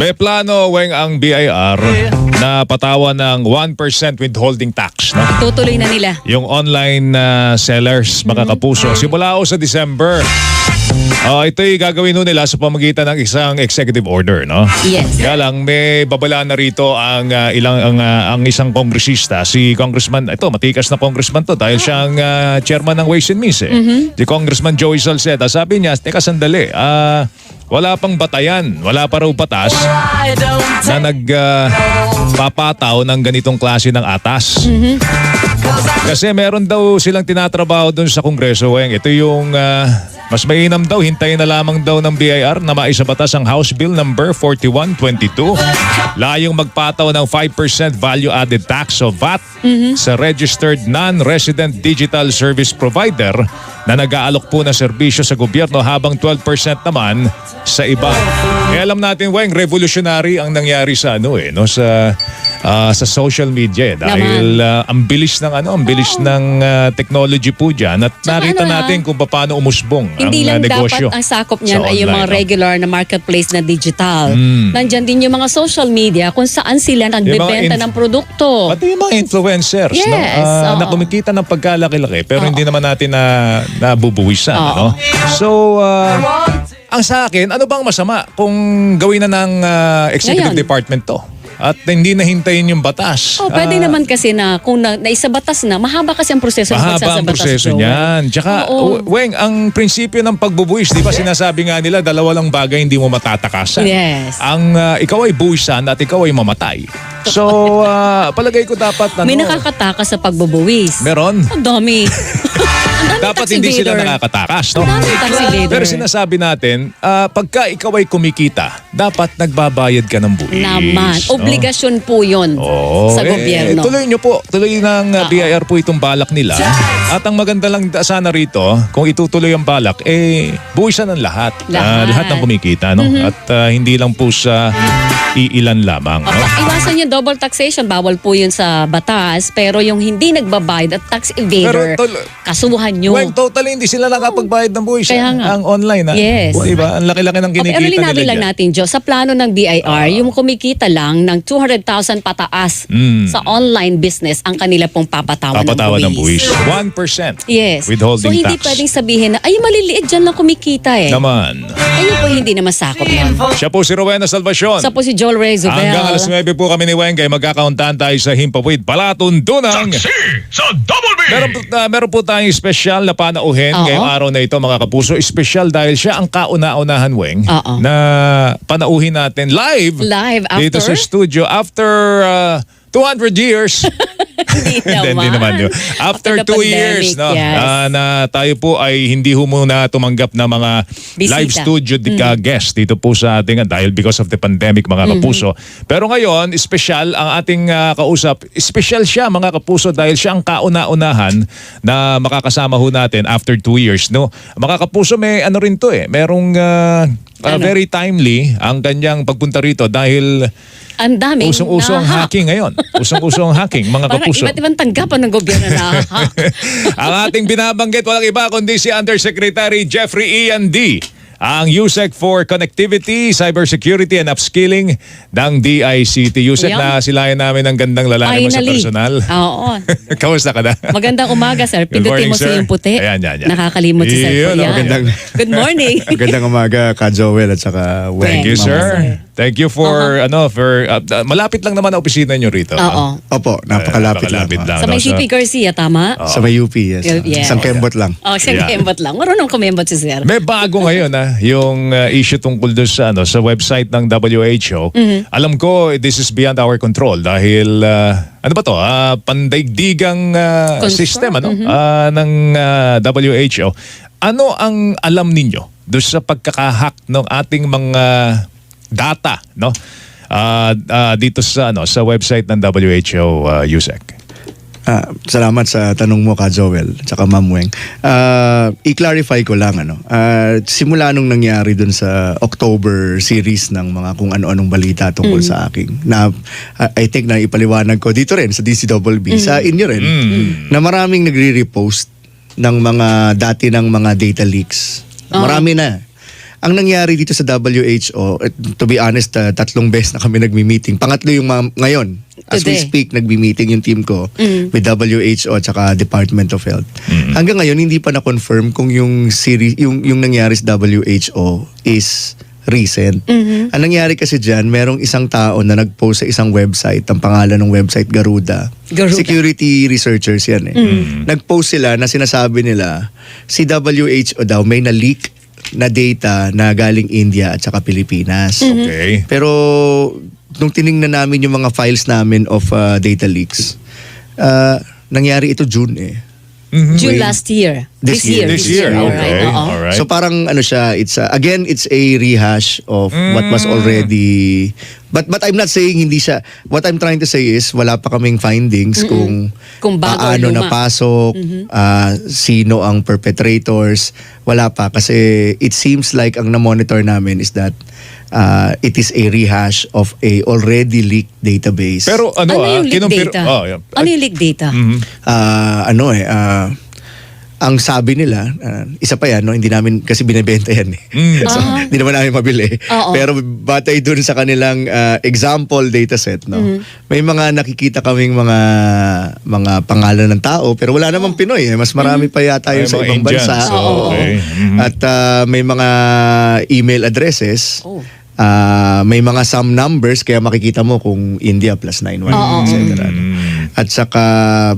May plano, Weng, ang BIR na patawan ng 1% withholding tax. No? Tutuloy na nila. Yung online sellers, mga kapuso. Simula o sa December. Ito'y gagawin nila sa pamagitan ng isang executive order, no? Yes. Kaya lang, may babala na rito ang isang kongresista, si Congressman, ito, matikas na congressman to dahil siyang chairman ng Ways and Means. Si Congressman Joey Salceda, sabi niya, teka sandali, wala pang batayan, wala pa raw batas na nagpapataw ng ganitong klase ng atas. Kasi meron daw silang tinatrabaho doon sa Kongreso, Weng. Ito yung mas mainam daw, hintayin na lamang daw ng BIR na maisabatas ang House Bill number 4122. Layong magpataw ng 5% value-added tax o VAT sa registered non-resident digital service provider na nag-aalok po ng serbisyo sa gobyerno habang 12% naman sa iba. Alam natin, Weng, revolutionary ang nangyari sa sa social media dahil ang bilis ng technology po diyan at nakita natin kung paano umusbong hindi ang lang negosyo. Dapat ang sakop niyan ay yung mga online, regular na marketplace na digital. Nandyan din yung mga social media kung saan sila nagbebenta ng produkto. Pati yung mga influencers, Yes, na kumikita ng pagkalaki-laki pero hindi naman natin nabubuwisan. So, ang sa akin, ano bang masama kung gawin na ng executive department to? At hindi nahintayin yung batas. Pwede naman kasi na kung naisabatas na, mahaba kasi ang proseso ng pagsasabatas. Mahaba ang proseso niyan. Tsaka, Weng, ang prinsipyo ng pagbubuwis, di ba sinasabi nga nila, dalawa lang bagay hindi mo matatakasan. Yes. Ang ikaw ay buwisan at ikaw ay mamatay. So, palagay ko dapat... May nakakatakas sa pagbubuwis. Meron. Ang dami. Dapat hindi sila nakakatakas. No? Pero sinasabi natin, pagka ikaw ay kumikita, dapat nagbabayad ka ng buwis. Naman. Obligasyon po yun sa gobyerno. Tuloy nyo po. Tuloy ng BIR po itong balak nila. At ang maganda lang sana rito, kung itutuloy ang balak, buwisan ng lahat. Lahat ng kumikita. No? At hindi lang po sa iilan lamang. No? Iwasan yung double taxation. Bawal po yun sa batas. Pero yung hindi nagbabayad at tax evader, kasuhan nyo. Well, totally hindi sila nakapagbayad ng buwis. Ang online. Yes. Diba? Ang laki-laki ng kinikita nila linawin lang natin, Jo. Sa plano ng BIR, yung kumikita lang ng 200,000 pataas sa online business ang kanila pong papatawan ng buwis. 1%. Yes. Withholding so hindi tax. pwedeng sabihin na, ay maliliit dyan lang kumikita Naman. Ayun po hindi naman sakop nun. Siya po si Rowena Salvacion. Sa po si Joel Rezubel. Hanggang alas 9 po kami ni Wengay magkakauntahan tayo sa Himpapawid Palatuntunang. Sa Double B! Meron po tayong special na panauhin ngayong araw na ito, mga kapuso. Special dahil siya ang kauna-unahan, Weng, na panauhin natin live after? dito sa studio after 200 years. Hindi naman yun. After 2 years na tayo po ay hindi muna tumanggap na mga bisita. Live studio guest dito po sa ating dahil because of the pandemic, mga kapuso. Pero ngayon, special ang ating kausap. Special siya, mga kapuso, dahil siya ang kauna-unahan na makakasama ho natin after 2 years. No? Mga kapuso, may ano rin to merong very timely ang kanyang pagpunta rito dahil ang daming usong-uso ang hacking ngayon. Usong-uso ang hacking, mga kapuso. Parang iba't ibang tanggapan ng gobyerno na ang ating binabanggit, walang iba kundi si Undersecretary Jeffrey Ian D., ang USEC for Connectivity, Cybersecurity and Upskilling ng DICT. USEC na silayan namin ng gandang lalaki mo sa personal. Oo. Kamusta ka na? Magandang umaga, sir. Pindutin mo sa yung puti. Ayan. Nakakalimot si sir. Good morning. Magandang umaga ka, Joel, at saka Weng. Thank you, sir. Thank you for malapit lang naman ang opisina nyo rito. Opo, napakalapit lang. Sa may CP Garcia, tama? Sa may UP, yes. Isang kembot lang. Isang kembot lang. Marunong kumembot si sir. May bago ngayon yung issue tungkol doon sa website ng WHO. Alam ko this is beyond our control dahil ano ba to? Pandaigdigang system ng WHO. Ano ang alam ninyo doon sa pagkakahack ng ating mga data dito sa website ng WHO, USEC? Salamat sa tanong mo ka, Joel, tsaka Ma'am Weng. I-clarify ko lang, simula nung nangyari dun sa October series ng mga kung ano-anong balita tungkol sa akin, na I think na ipaliwanag ko dito rin sa DCWB, sa inyo rin, na maraming nagre-repost ng mga dati ng mga data leaks. Marami na. Ang nangyari dito sa WHO, to be honest, 3 beses na kami nagmi-meeting. Pangatlo yung ngayon. As we Today. speak, nagmi-meeting yung team ko with WHO at saka Department of Health. Hanggang ngayon, hindi pa na-confirm kung yung nangyari sa WHO is recent. Ang nangyari kasi dyan, merong isang tao na nag-post sa isang website, ang pangalan ng website Garuda. Garuda. Security researchers yan eh. Nag-post sila na sinasabi nila, si WHO daw may na-leak na data na galing India at saka Pilipinas. Okay. Pero nung tiningnan namin yung mga files namin of data leaks, nangyari ito June eh. June last year. This year. Alright. Okay. Oo. Alright. So parang ano siya, it's again it's a rehash of what was already, but I'm not saying hindi siya. What I'm trying to say is wala pa kaming findings kung Kung bago or paano luma. napasok, sino ang perpetrators, wala pa kasi it seems like ang na-monitor namin is that it is a rehash of a already leaked database. Pero Ano yung leak kinumpir- data? Oh, yeah. Ano yung leak data? Ang sabi nila, isa pa yan, no? Hindi namin kasi binebenta yan eh. So, hindi naman namin mabili. Oo. Pero batay dun sa kanilang example dataset, no? May mga nakikita kaming mga pangalan ng tao, pero wala namang Pinoy eh. Mas marami pa yata Ay, yung sa mga ibang Indians. bansa. Oo. Okay. At may mga email addresses. Oh. May mga sum numbers kaya makikita mo kung India plus 91 etc. At saka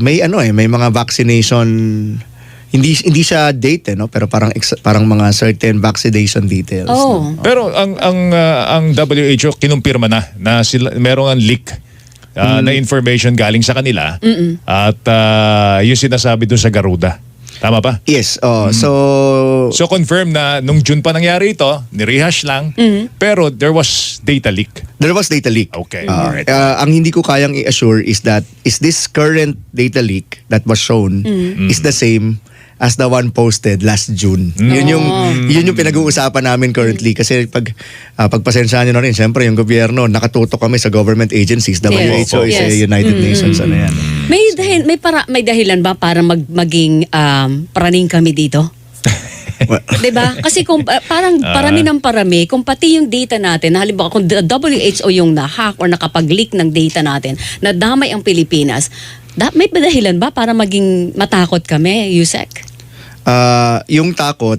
may may mga vaccination, hindi siya date no, pero parang mga certain vaccination details. Oh. no? Pero ang WHO kinumpirma na sila merong ang leak na information galing sa kanila at yung sinasabi doon sa Garuda. Tama ba? Yes, So confirm na nung June pa nangyari ito, ni-rehash lang, pero there was data leak. there was data leak. Okay, Uh, alright. ang hindi ko kayang i-assure is this current data leak that was shown is the same as the one posted last June. Yun yung pinag-uusapan namin currently kasi pagpasensyahan nyo na rin, syempre yung gobyerno, nakatutok kami sa government agencies. WHO is a Yes. United Nations. Ano yan. May dahilan ba para maging praning kami dito? 'Di ba? Kasi kung parang parami ng parami, kung pati yung data natin, halimbawa kung WHO yung na-hack or nakapag-leak ng data natin, na damay ang Pilipinas, may dahilan ba para maging matakot kami, Yusek? Yung takot,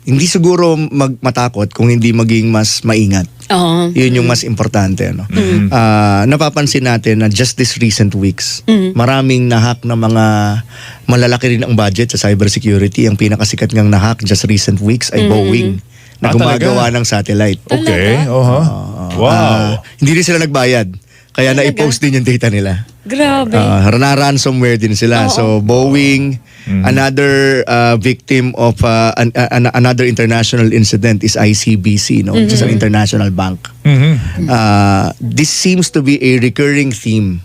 hindi siguro matakot kung hindi maging mas maingat. Oo. Yun yung mas importante. No? Napapansin natin na just this recent weeks, maraming nahack na mga malalaki rin ang budget sa cybersecurity. Ang pinakasikat ngang nahack just recent weeks ay Boeing na gumagawa ng satellite. Okay. Wow. Hindi rin sila nagbayad. Kaya Talaga? na-post din yung data nila. Grabe. Na-ransomware din sila. So Boeing, another victim of another international incident is ICBC, no? Which is an international bank. This seems to be a recurring theme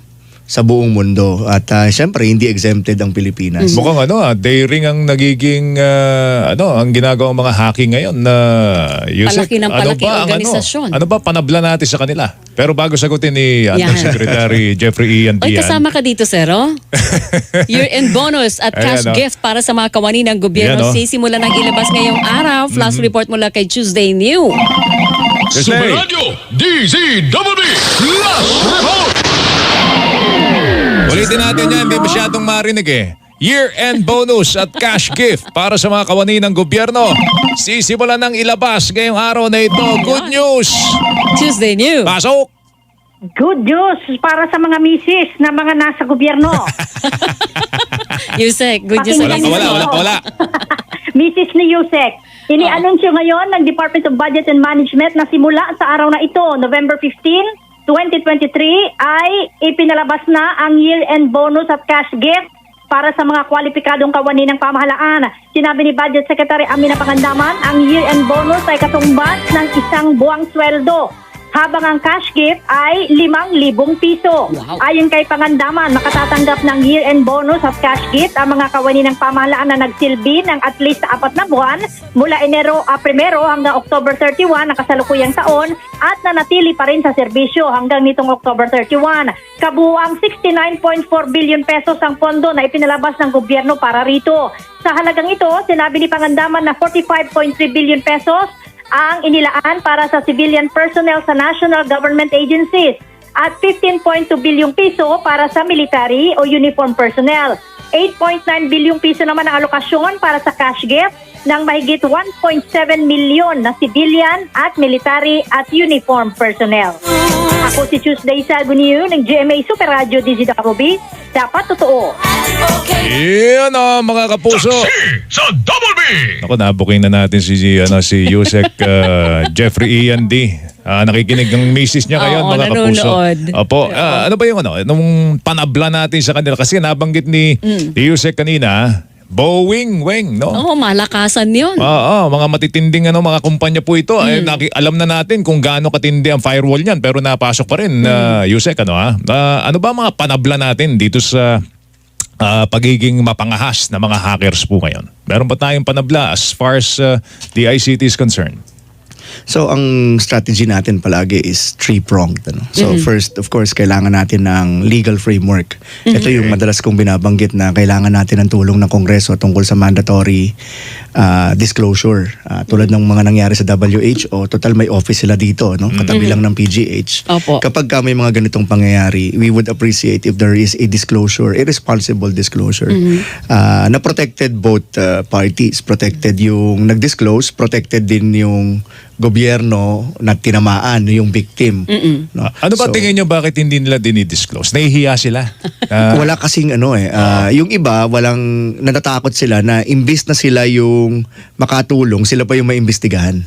sa buong mundo at syempre hindi exempted ang Pilipinas. Mukhang daring ang nagiging ang ginagawang mga hacking ngayon na Yusek. Palaki ng palaki organisasyon. Ano ba panabla natin sa kanila? Pero bago sagutin ni Yan. Undersecretary Jeffrey Ian Oy, Dian. kasama ka dito, Sero. Year-end bonus at cash Ayan, gift para sa mga kawani ng gobyerno. Yan, Sisimula ng ilabas ngayong araw. Flash report mula kay Tuesday New. Kasi, Super Radio DZWB Last Report. ulitin natin yan, hindi masyadong marinig eh. Year-end bonus at cash gift para sa mga kawani ng gobyerno. Sisimulan ng ilabas ngayong araw na ito. Good news! Tuesday New. Pasok! Good news para sa mga misis na mga nasa gobyerno. Yusek, good news. Pakinggan Wala. Misis ni Yusek. Ini-anunsyo ngayon ng Department of Budget and Management na simula sa araw na ito, November 15, 2023, ay ipinalabas na ang year-end bonus at cash gift para sa mga kwalipikadong kawani ng pamahalaan. Sinabi ni Budget Secretary Amina Pangandaman, ang year-end bonus ay katumbas ng isang buwang sweldo. habang ang cash gift ay 5,000 piso. Wow. Ayon kay Pangandaman, makatatanggap ng year-end bonus at cash gift ang mga kawani ng pamahalaan na nagsilbi ng at least 4 na buwan mula Enero 1 hanggang October 31 ng kasalukuyang taon at nanatili pa rin sa serbisyo hanggang nitong October 31. Kabuuang 69.4 billion pesos ang pondo na ipinalabas ng gobyerno para rito. Sa halagang ito, sinabi ni Pangandaman na 45.3 billion pesos ang inilaan para sa civilian personnel sa national government agencies at 15.2 bilyong piso para sa military o uniform personnel. 8.9 bilyong piso naman ang alokasyon para sa cash gift ng mahigit 1.7 milyon na civilian at military at uniform personnel. Ako si Tuesday Saguniu ng GMA Super Radio DZWB. Dapat totoo. Yan mga kapuso. Taxi sa Double B! Ako, nabuking na natin si Yusek Jeffrey Ian D. Nakikinig ng misis niya ngayon, Oo, mga kapuso. nanonood. Opo. Ano ba yung nung panabla natin sa kanila? Kasi nabanggit ni Yusek kanina, Boeing, Weng, no? Oo, malakasan yun. Oo, mga matitinding mga kumpanya po ito. Ay, alam na natin kung gaano katindi ang firewall niyan, pero napasok pa rin, Yusek, ano ba mga panabla natin dito sa pagiging mapangahas na mga hackers po ngayon? Meron ba tayong panabla as far as the ICT is concerned? So ang strategy natin palagi is three-pronged. So first, of course, kailangan natin ng legal framework. Ito yung madalas kong binabanggit na kailangan natin ng tulong ng Kongreso tungkol sa mandatory disclosure. Tulad ng mga nangyari sa WHO, total may office sila dito, no? Katabi lang ng PGH. Opo. Kapag may mga ganitong pangyayari, we would appreciate if there is a disclosure, a responsible disclosure, na protected both parties. Protected yung nag-disclose, protected din yung gobyerno na tinamaan, yung victim. No? Ano ba So, tingin nyo bakit hindi nila dinidisclose? Nahihiya sila. wala kasing yung iba, walang natatakot sila na imbis na sila yung makatulong, sila pa yung maimbestigahan.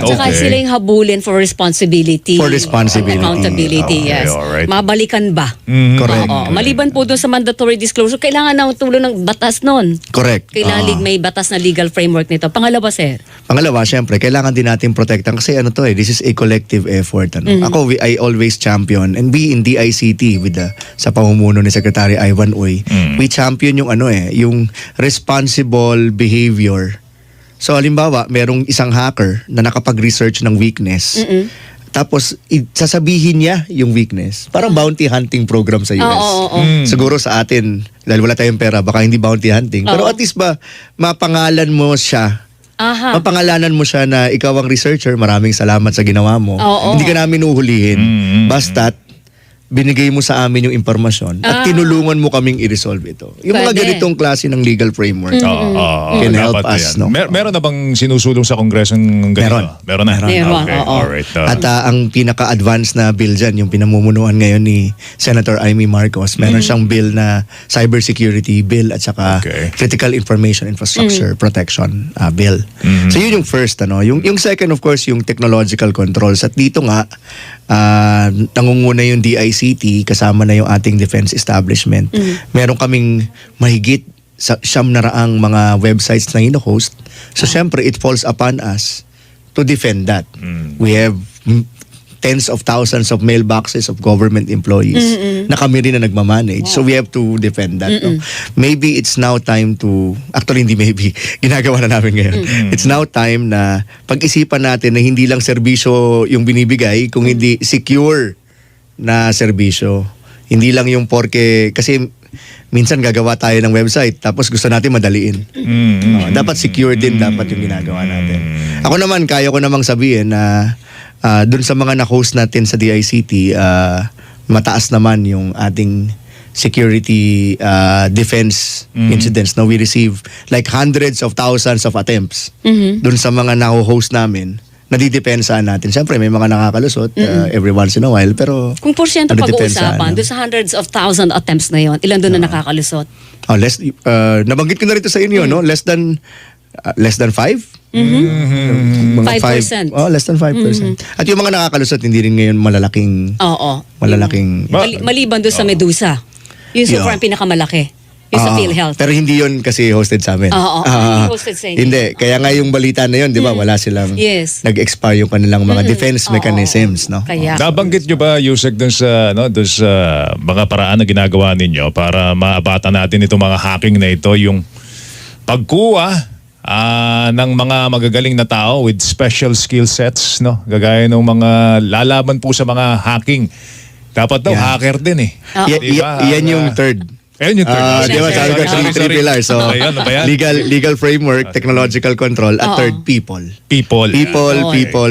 Tsaka okay. sila yung habulin for responsibility. For responsibility. Accountability, Okay, yes. alright. Mabalikan ba? Correct. Oo. Maliban po doon sa mandatory disclosure, kailangan ng tulong ng batas nun. Correct. Kailangan may batas na legal framework nito. Pangalawa, sir. Pangalawa, syempre, kailangan din natin protektan kasi this is a collective effort. Ako, I always champion and we in DICT with sa pamumuno ni Secretary Ivan Uy, we champion yung yung responsible behavior. So halimbawa, merong isang hacker na nakapag-research ng weakness. Tapos sasabihin niya yung weakness. Parang bounty hunting program sa US. Oo. Siguro sa atin, dahil wala tayong pera, baka hindi bounty hunting. Pero at least ba, mapangalan mo siya. Aha. Mapangalanan mo siya na ikaw ang researcher, maraming salamat sa ginawa mo. Oo. Hindi ka namin uhulihin. Basta't binigay mo sa amin yung impormasyon at tinulungan mo kaming i-resolve ito. Yung mga Pwede. ganitong klase ng legal framework can help dapat us. yan. No? Meron na bang sinusulong sa Kongreso ng ganito? Meron na? Meron, Okay, oo. alright. At ang pinaka-advanced na bill dyan, yung pinamumunuan ngayon ni Senator Amy Marcos, meron siyang bill na cybersecurity bill at saka Okay. critical information infrastructure protection bill. So yun yung first. Yung second, of course, yung technological controls. At dito nga, nangunguna yung DICT kasama na yung ating defense establishment. Meron kaming mahigit sa 900 mga websites na ino-host. So syempre, it falls upon us to defend that. We have tens of thousands of mailboxes of government employees na kami rin na nagmamanage. So we have to defend that. No? Maybe it's now time to, actually hindi maybe, ginagawa na namin ngayon. It's now time na pag-isipan natin na hindi lang serbisyo yung binibigay, kung hindi secure na serbisyo. Hindi lang yung porke, kasi minsan gagawa tayo ng website tapos gusto natin madaliin. Dapat secure din dapat yung ginagawa natin. Ako naman, kaya ko namang sabihin na dun sa mga na-host natin sa DICT, mataas naman yung ating security defense incidents. No, we receive like hundreds of thousands of attempts dun sa mga na-host namin. Nadidepensahan natin. Siyempre, may mga nakakalusot every once in a while, pero Kung porsyento nadidepensahan, pag-uusapan, no? doon sa hundreds of thousand attempts na yon, ilan doon na nakakalusot? Nabanggit ko na rito sa inyo, no? Less than 5? Mga 5%. Less than 5%. At yung mga nakakalusot, hindi rin ngayon malalaking Oo. malalaking Maliban doon sa Medusa. Yung sobrang pinakamalaki. Yung sa PhilHealth. Pero hindi yun kasi hosted sa amin. Oo, hindi hosted sa inyo. Hindi. Kaya nga yung balita na yun, di ba, wala silang Yes. nag-expire yung kanilang mga defense mechanisms, no? Kaya. Nabanggit nyo ba, Yusek, dun sa mga paraan na ginagawa ninyo para maabata natin itong mga hacking na ito, yung pagkuha ng mga magagaling na tao with special skill sets, no? Gagaya ng mga lalaban po sa mga hacking. Dapat daw Yeah. hacker din eh. Diba? Yan yung third. Ayun yung third. Di ba, sabi ko, three pillars. So, Ano ba yan? legal framework, technological control, at third, people. People.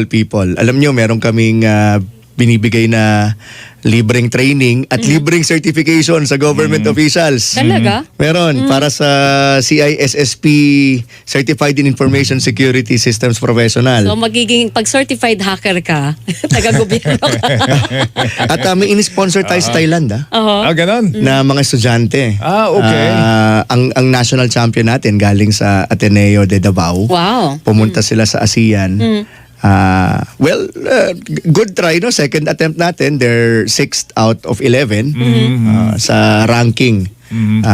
People. Alam nyo, meron kaming binibigay na libreng training at libreng certification sa government officials. Talaga? Meron, para sa CISSP, Certified in Information Security Systems Professional. So magiging pag-certified hacker ka, taga-gobyerno ka. At may in-sponsor tayo sa Thailand, Ganon. na mga estudyante. Okay. Ang national champion natin galing sa Ateneo de Davao. Wow. Pumunta sila sa ASEAN. Good try, no? Second attempt natin, they're 6th out of 11 sa ranking.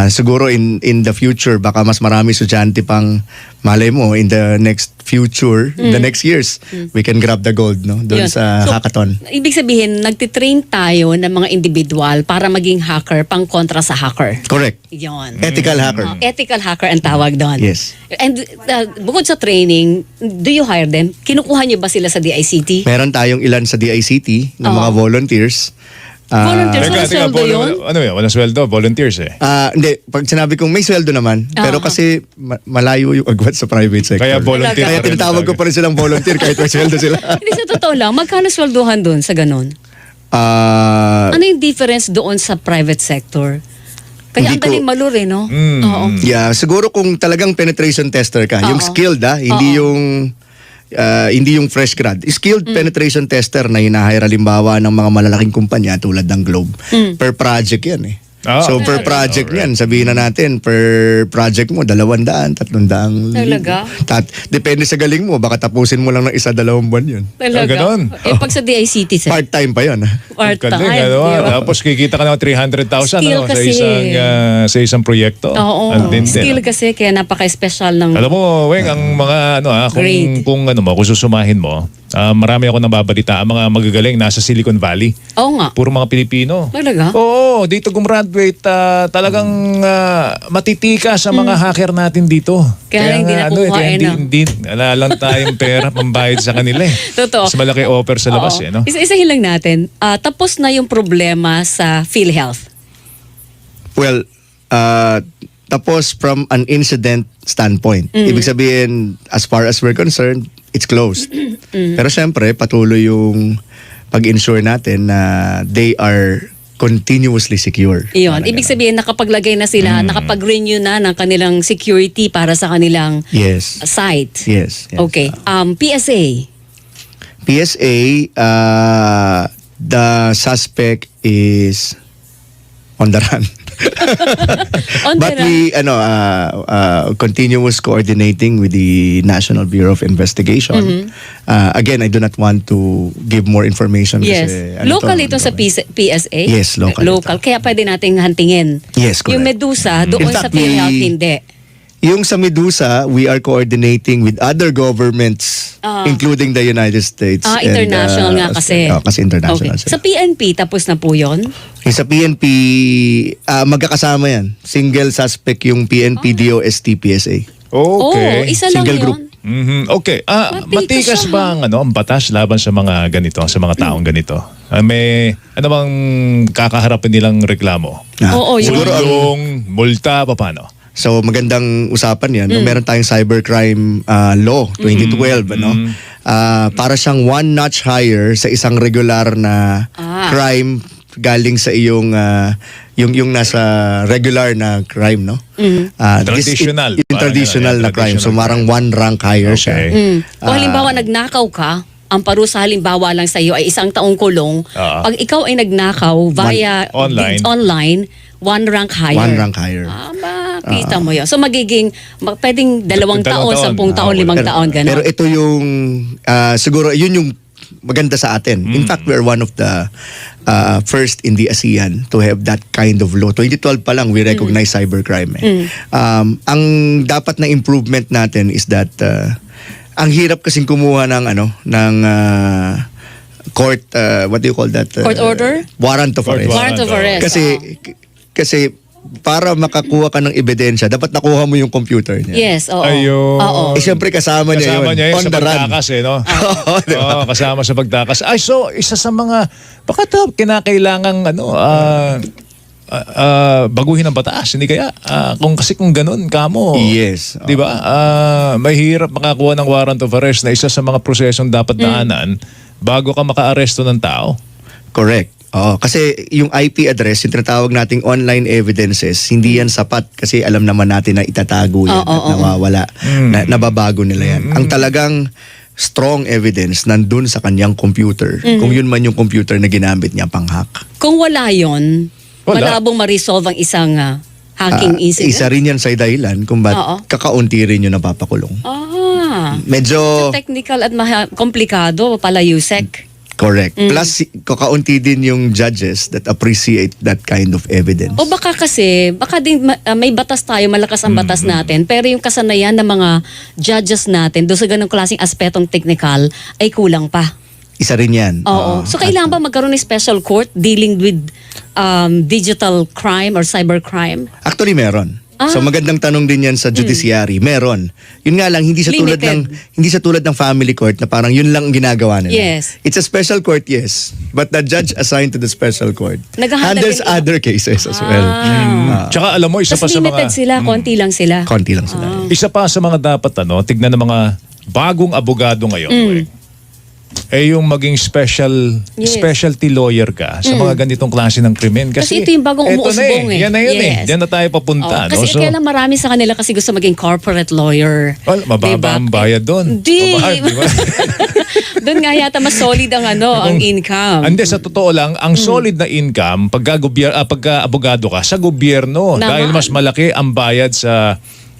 Siguro in the future, baka mas marami estudyante pang, malay mo, in the next future, the next years, we can grab the gold, no? Doon Yun. sa So, hackathon. Ibig sabihin, nagtitrain tayo ng mga individual para maging hacker pang kontra sa hacker. Correct. Yun. Ethical hacker. Ethical hacker ang tawag doon. Yes. And bukod sa training, do you hire them? Kinukuha niyo ba sila sa DICT? Meron tayong ilan sa DICT na mga volunteers. Volunteers? Walang sweldo yun? Ano yun? Walang sweldo. Volunteers eh. Hindi, pag sinabi kong may sweldo naman, pero kasi malayo yung agwat sa private sector. Kaya volunteer. Kaya pa rin tinatawag ko talaga. pa rin silang volunteer kahit may sweldo sila. Hindi, sa totoo lang, magkano swelduhan doon sa ganun? Ano yung difference doon sa private sector? Kaya ang Hindi ko- daling malure, no? Oo. Yeah, siguro kung talagang penetration tester ka, yung skilled hindi yung fresh grad. Skilled penetration tester na hinahire halimbawa ng mga malalaking kumpanya tulad ng Globe. Per project yan eh. So per project yan, sabihin na natin, per project mo, 200, 300. Talaga? Depende sa galing mo, baka tapusin mo lang ng 1-2 buwan yun. Talaga? ganun. Eh, pag sa DICT, sir? Part-time pa yun. Part-time. Galing, Tapos kikita ka ng 300,000 Skill sa kasi. isang proyekto. Oo. Ang tindi, Skill no? kasi, kaya napaka-special ng... Alam mo, Weng, ang mga Great. kung susumahin mo, marami ako nababalita ang mga magagaling nasa Silicon Valley. Oo nga. Puro mga Pilipino. Talaga? Oo, dito gumraduate, talagang matitika sa mga hacker natin dito. Kaya hindi nakukuha, hindi wala lang tayong pera pambayad sa kanila eh. Totoo. Mas malaki offer sa labas Oo. eh, no? Isa-isahin lang natin. Tapos na yung problema sa PhilHealth. Well, tapos from an incident standpoint. Ibig sabihin, as far as we're concerned, it's closed. Pero syempre, patuloy yung pag-insure natin na they are continuously secure. Iyon. Parang Ibig ganun. sabihin, nakapaglagay na sila, nakapag-renew na ng kanilang security para sa kanilang Yes. site. Yes. Okay. PSA. PSA, the suspect is on the run. On But the we continuous coordinating with the National Bureau of Investigation. Again, I do not want to give more information. Yes. Kasi, Local ito sa PSA? Yes, local Local. Kaya pwede nating hantingin. Yes, correct. Yung Medusa, doon In sa fact, PhilHealth, hindi. Yung sa Medusa, we are coordinating with other governments, including the United States. International nga kasi. Kasi international Okay. sila. Sa PNP, tapos na po yun? Yung sa PNP, magkakasama yan. Single suspect yung PNP, DOST, PSA. Okay. Oo, isa lang Single yun. group. Mhm. Okay. Matikas Matikas siya, ba ang batas laban sa mga ganito, sa mga taong ganito? May ano bang kakaharapin nilang reklamo? Oo, yun. Siguro Yung multa paano? So magandang usapan yan. Meron tayong cybercrime law 2012 para siyang one notch higher sa isang regular na crime galing sa iyong yung nasa regular na crime, no? Traditional. Yung traditional na crime. So marang one rank higher siya. Okay. O halimbawa, nagnakaw ka, ang parusa halimbawa lang sa iyo ay 1 taong kulong. Pag ikaw ay nagnakaw via online, one rank higher. One rank higher. Kita mo yun. So magiging, pwedeng 2 taon, 10 taon, 5 taon, gano'n. Pero ito yung siguro yun yung maganda sa atin. In fact, we're one of the first in the ASEAN to have that kind of law. 2012 pa lang, we recognize cybercrime. Ang dapat na improvement natin is that ang hirap kasing kumuha ng court, what do you call that? Court order? Warrant of arrest. Warrant of arrest. Kasi para makakuha ka ng ebidensya, dapat nakuha mo yung computer niya. Yes, oo. Ayun. Oo. Siyempre kasama niya Kasama yun. niya yun On sa the run. pagtakas no? Oo, di ba? Oo, kasama sa pagtakas. Ay, so, isa sa mga, baka ito, kinakailangang, baguhin ang batas. Hindi kaya? Kung ganun, kamo. Yes. Di ba? Mahirap makakuha ng warrant of arrest na isa sa mga prosesong dapat daanan bago ka maka-aresto ng tao. Correct. Oo, kasi yung IP address, yung tinatawag nating online evidences, hindi yan sapat kasi alam naman natin na itatago yan at nawawala. Nababago nila yan. Ang talagang strong evidence nandun sa kanyang computer. Kung yun man yung computer na ginamit niya pang-hack. Kung wala yon, Wala. malabong ma-resolve ang isang hacking incident. Isa rin yan sa dahilan kung ba't kakaunti rin yung napapakulong. Medyo Technical at komplikado pala, Yusek. correct. Plus, kakaunti din yung judges that appreciate that kind of evidence. O baka din may batas tayo, malakas ang batas natin, pero yung kasanayan ng mga judges natin doon sa ganung klaseng aspetong technical ay kulang pa. Isa rin yan. Oo. So kailangan ba magkaroon ng special court dealing with digital crime or cybercrime? Actually, meron. So magandang tanong din yan sa judiciary. Meron. Yun nga lang hindi sa tulad ng family court na parang yun lang ang ginagawa nila. Yes. It's a special court, yes. But the judge assigned to the special court Naghahandle handles din- other cases as well. Tsaka alam mo, isa pa Tapos sa limited mga... sila, konti lang sila. Konti lang sila. Isa pa sa mga dapat tignan ng mga bagong abogado ngayon, yung maging specialty lawyer ka sa mga ganitong klase ng krimen. Kasi ito yung bagong eto umuusbong na Yan na yun Yes. Yan na tayo papunta. Kasi So, kailan marami sa kanila kasi gusto maging corporate lawyer. well, mababa Diba? ang bayad doon. Hindi. Mababa, di ba? Doon nga yata mas solid ang ang income. Hindi, sa totoo lang, ang solid na income pagka abogado ka sa gobyerno. Naman. Dahil mas malaki ang bayad sa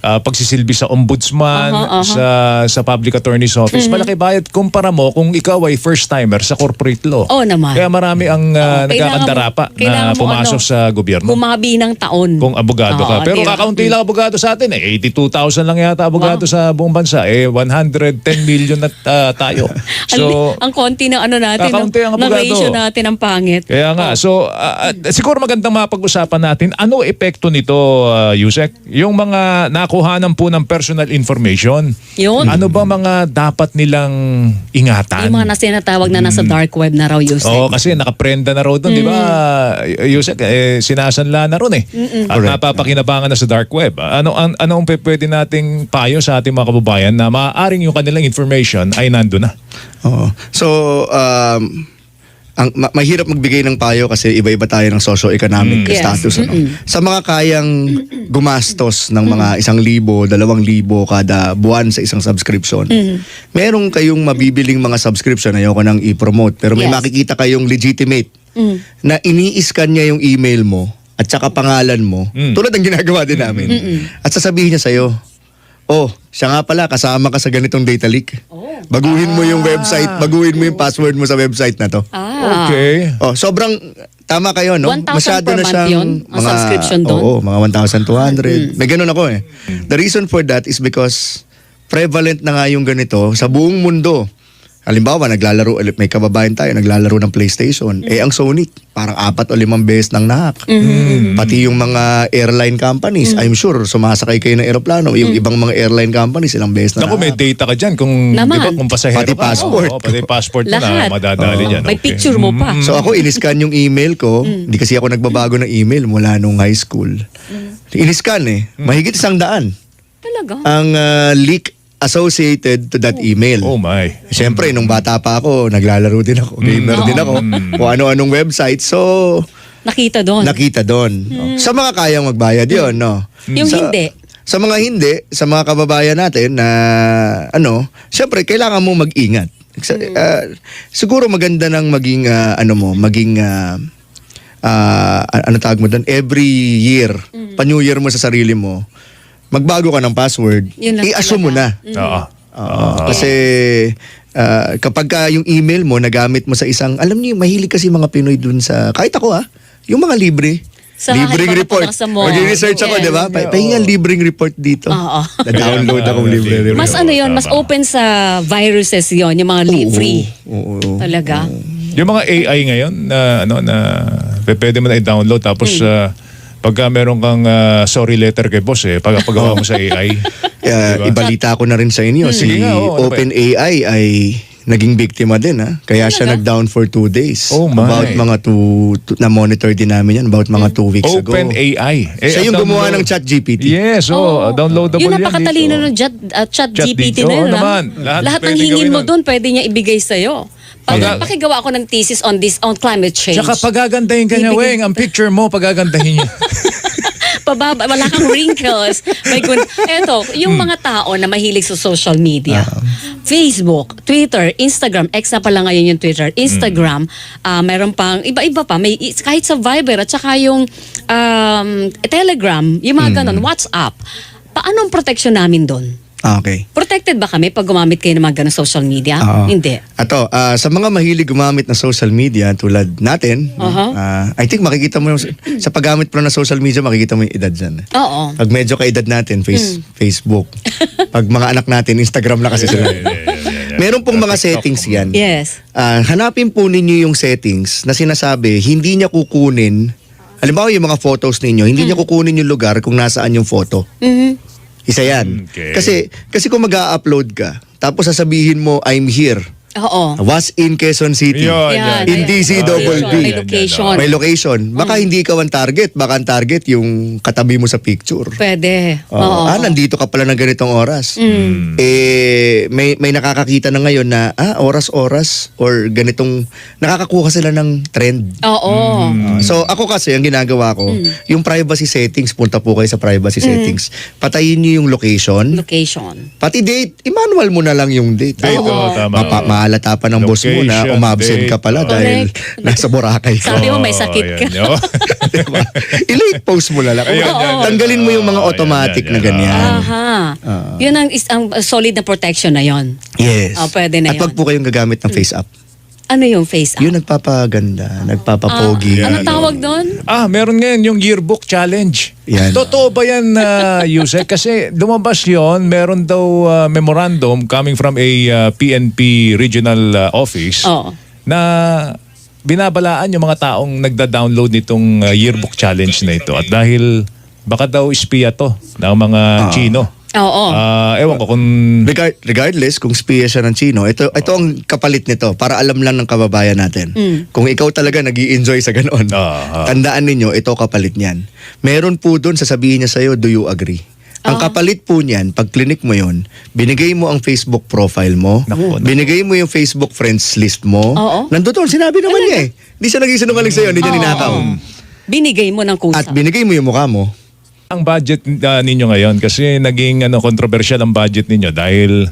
pagsisilbi sa ombudsman, sa public attorney's office. Malaki bayad kumpara mo kung ikaw ay first timer sa corporate law. Oo naman. Kaya marami ang nagkakandarapa na pumasok sa gobyerno. Bumabi ng taon. Kung abogado ka. Oo, Pero diba? kakaunti lang abogado sa atin. 82,000 lang yata abogado sa buong bansa. 110 million na tayo. So, ang konti ng natin, kakaunti ang ng abogado. ratio natin ang pangit. kaya nga. So, siguro magandang mapag-usapan natin ano epekto nito, Yusek? Yung mga nakuhanan po ng personal information. Yun. Ano ba mga dapat nilang ingatan? Yung mga sinatawag na nasa dark web na raw, Yusek. Oo, kasi nakaprenda na raw doon, di ba? Yusek, sinasanla na ron At napapakinabangan na sa dark web. Ano ang pwede nating payo sa ating mga kababayan na maaaring yung kanilang information ay nandun na? Oo. So, mahirap magbigay ng payo kasi iba-iba tayo ng socio-economic Yes. status. Sa mga kayang gumastos ng mga 1,000, 2,000 kada buwan sa isang subscription, meron kayong mabibiling mga subscription, ayoko nang i-promote, pero may Yes. makikita kayong legitimate na ini-scan niya yung email mo at saka pangalan mo, tulad ng ginagawa din namin. At sasabihin niya sa'yo, oh, siya nga pala, kasama ka sa ganitong data leak. Baguhin mo yung website, baguhin mo yung password mo sa website na to. Okay. Oh, sobrang tama kayo, no? 1,000 per month yun, ang subscription doon? Oo, mga 1,200. May ganun ako eh. The reason for that is because prevalent na nga yung ganito sa buong mundo. Halimbawa, may kababayan tayo, naglalaro ng PlayStation. Ang Sony, parang 4 o 5 beses nang nahack. Pati yung mga airline companies, I'm sure, sumasakay kayo ng aeroplano. Yung ibang mga airline companies, ilang beses na Naku, may data ka dyan kung, Naman. di ba, kung pasahero Pati ka. passport. Oo, pati passport mo na Lahat. madadali dyan. May Okay. picture mo pa. So ako, iniscan yung email ko. Hindi kasi ako nagbabago ng email mula nung high school. Iniscan Mahigit 100 Talaga? ang leak associated to that email. Oh my. Siyempre, nung bata pa ako, naglalaro din ako, gamer din ako, kung ano-anong website. So, Nakita doon. nakita doon. Sa mga kayang magbayad yon, no? Yung hindi. Sa mga hindi, sa mga kababayan natin na, siyempre, kailangan mo mag-ingat. Siguro maganda nang maging, ano tawag mo doon, every year, pa-New Year mo sa sarili mo, magbago ka ng password, Yun lang i-assume mo na. Oo. Kasi kapag yung email mo nagamit mo sa isang, alam niyo, mahilig kasi mga Pinoy dun sa, kahit ako yung mga libre. Sa libreng halimbawa, report. punta ka sa mall. Mag-research ako, Yes. di ba? Pahinga libreng report dito. Oo. Na-download akong libre report. Mas ano yon, mas Tama. open sa viruses yon, yung mga free. Oo. Talaga. Yung mga AI ngayon na pwede mo na i-download tapos pagka meron kang sorry letter kay boss pagawa mo sa AI. Diba? Ibalita ko na rin sa inyo, si Sige nga, ano ba OpenAI ay naging biktima din Kaya siya nag-down for 2 days. Oh my. About mga na-monitor din namin yan, about mga 2 weeks ago. OpenAI. Siya yung gumawa ng ChatGPT. Yes, downloadable Yung yan napakatalino dito. ng chat GPT Oo na yun. naman. Lahat ng Lahat pwede hingin gawin mo nun. doon, pwede niya ibigay sa'yo. Pag- Pakigawa ako ng thesis on climate change. Tsaka pagagandahin ka niya, Ibigay- Weng. Ang picture mo, pagagandahin niya. Pababa, wala kang wrinkles. Eto, yung mga tao na mahilig sa social media. Facebook, Twitter, Instagram, X na pala ngayon yung Twitter, Instagram, meron pang iba-iba pa. May, kahit sa Viber at saka yung Telegram, yung mga ganon, WhatsApp. Paano ang protection namin doon? Okay. Protected ba kami pag gumamit kayo ng mga ganong social media? Oo. Hindi. Ato, sa mga mahilig gumamit ng social media tulad natin, I think makikita mo sa paggamit pa ng social media, makikita mo yung edad dyan. Oo. Pag medyo kaedad natin, Facebook. Pag mga anak natin, Instagram na kasi sila. Meron pong mga settings yan. Yes. Hanapin po ninyo yung settings na sinasabi, hindi niya kukunin, halimbawa yung mga photos ninyo, hindi niya kukunin yung lugar kung nasaan yung photo. Mhm. Isa yan. Okay. Kasi kung mag-a-upload ka, tapos sasabihin mo, I'm here. Oo. Was in Quezon City. Yun, Yan. In DCWB. May location. May location. Baka hindi ikaw ang target. Baka ang target yung katabi mo sa picture. Pwede. Oo. Nandito ka pala ng ganitong oras. May nakakakita na ngayon na oras-oras or ganitong nakakakuha sila ng trend. Oo. So ako kasi ang ginagawa ko, yung privacy settings, punta po kayo sa privacy settings. Patayin niyo yung location. Location. Pati date, i-manual mo na lang yung date. Date, tama. Mahalata pa ng boss mo na Location, umabsent ka pala date. dahil Correct. nasa Boracay ka. Sabi mo may sakit ka. Yun. Diba? I-late post mo na lang. Ayun, yan, Tanggalin mo yung mga yan, automatic yan, na yan. ganyan. Aha. Yun ang solid na protection na yon. Yes. Pwede na At wag yun. po kayong gagamit ng face app. Ano yung face app? Yung nagpapaganda, nagpapapogi. Ano tawag doon? Meron ngayon yung yearbook challenge. Yan. Totoo ba yan, Yusek? Kasi lumabas yon, meron daw memorandum coming from a PNP regional office Oo. na binabalaan yung mga taong nagda-download nitong yearbook challenge na ito. At dahil baka daw espiya to ng mga Chino. Oo. Ewan ko kung... Regardless kung spiya siya ng Chino, ito ang kapalit nito para alam lang ng kababayan natin. Kung ikaw talaga nag-i-enjoy sa ganoon, tandaan ninyo, ito kapalit niyan. Meron po doon, sasabihin niya sa'yo, do you agree? Ang kapalit po niyan, pag clinic mo yon, binigay mo ang Facebook profile mo, Naku. binigay mo yung Facebook friends list mo, Oo. nandoon, sinabi naman niya eh. Hindi siya nag-isinungaling sa'yo, hindi niya ninakaw. Binigay mo ng kusa. At binigay mo yung mukha mo. Ang budget ninyo ngayon kasi naging controversial ang budget ninyo dahil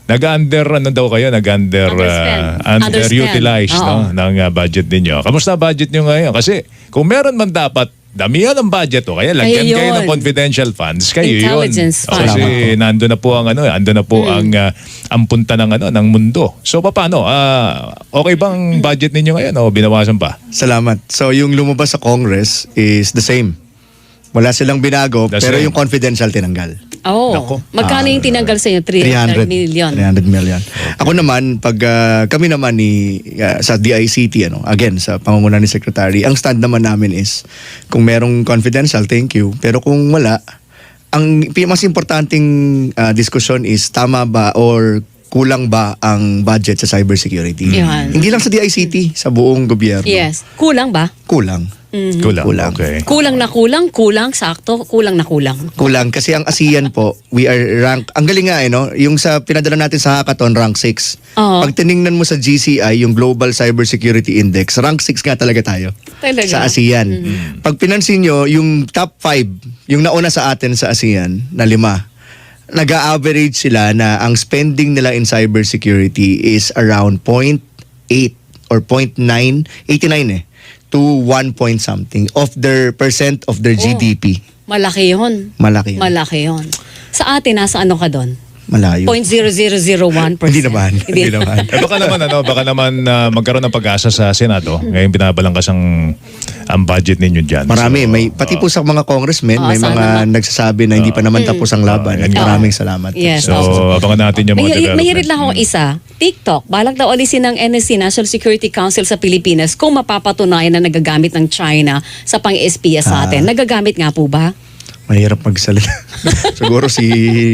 nag-under daw kayo, nag-under Underspend. underutilized Oo. ng budget ninyo. Kamusta budget nyo ngayon? Kasi kung meron man dapat damihan ang budget kaya lagyan Kayo kayo yun. ng confidential funds, kayo Intelligence yun. fund. Kasi nando na po ang ando na po ang punta ng mundo. So paano? Okay bang budget ninyo ngayon o binawasan pa? Salamat. So yung lumabas sa Congress is the same. Wala silang binago, The pero same. yung confidential tinanggal. Oo. Magkano yung tinanggal sa inyo? 300 million. 300 million. Ako naman, pag kami naman sa DICT, again, sa pangunguna ni Secretary, ang stand naman namin is, kung merong confidential, thank you. Pero kung wala, ang mas importanteng diskusyon is, tama ba or kulang ba ang budget sa cybersecurity? Yan. Hindi lang sa DICT, sa buong gobyerno. Yes. Kulang ba? Kulang. Kulang. Kulang. Okay. Kulang, sakto, kulang. Kulang kasi ang ASEAN po, we are rank, ang galing nga no, yung sa pinadala natin sa hackathon, rank 6. Oo. Pag tiningnan mo sa GCI, yung Global Cybersecurity Index, rank 6 nga talaga tayo. Talaga? Sa ASEAN. Pag pinansin nyo, yung top 5, yung nauna sa atin sa ASEAN, na 5, nag-a-average sila na ang spending nila in cybersecurity is around 0.8 or 0.9, 89 to 1 point something of their percent of their GDP. Malaki yun. Malaki yun. Malaki yun. Sa atin, nasa ano ka doon? Malayo. 0.0001%. Hindi naman. Hindi naman. Baka naman magkaroon ng pag-asa sa Senado. Ngayon binabalangkas ang budget ninyo dyan. Marami. So, May, pati po sa mga congressmen, may sana mga nagsasabi na hindi pa naman tapos ang laban. At maraming salamat. Yes. So, abangan natin yung mga development. Mahirit lang ako isa. TikTok, balak daw alisin ng NSC, National Security Council sa Pilipinas kung mapapatunayan na nagagamit ng China sa pang-espiya sa atin. Nagagamit nga po ba? Mahirap magsalita. Siguro si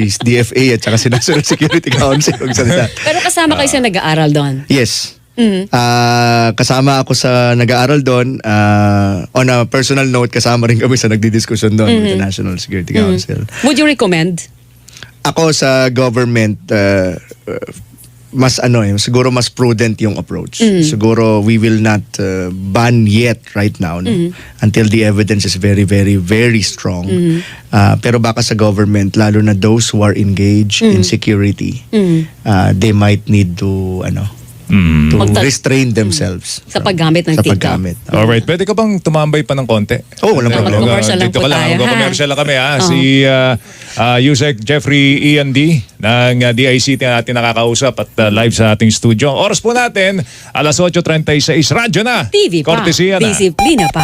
DFA at saka si National Security Council magsalita. Pero kasama kayo sa nag-aaral doon. Yes. Kasama ako sa nag-aaral doon. On a personal note, kasama rin kami sa nagdidiskusyon doon with the National Security Council. Would you recommend? Ako sa government, mas siguro mas prudent yung approach. Siguro we will not ban yet right now until the evidence is very, very, very strong. Pero baka sa government, lalo na those who are engaged in security, they might need to to restrain themselves Sa paggamit ng sa TikTok. paggamit. Alright, pwede ka bang tumambay pa ng konti? Oo, walang problema. Mag-commercial lang Dito po ka lang, tayo, ha? mag-commercial lang kami ha. Si Yusek Jeffrey Ian D ng DICT na natin nakakausap at live sa ating studio. Ang oras po natin, alas 8:36, radyo na. TV pa. Kortesiya na. Disiplina pa.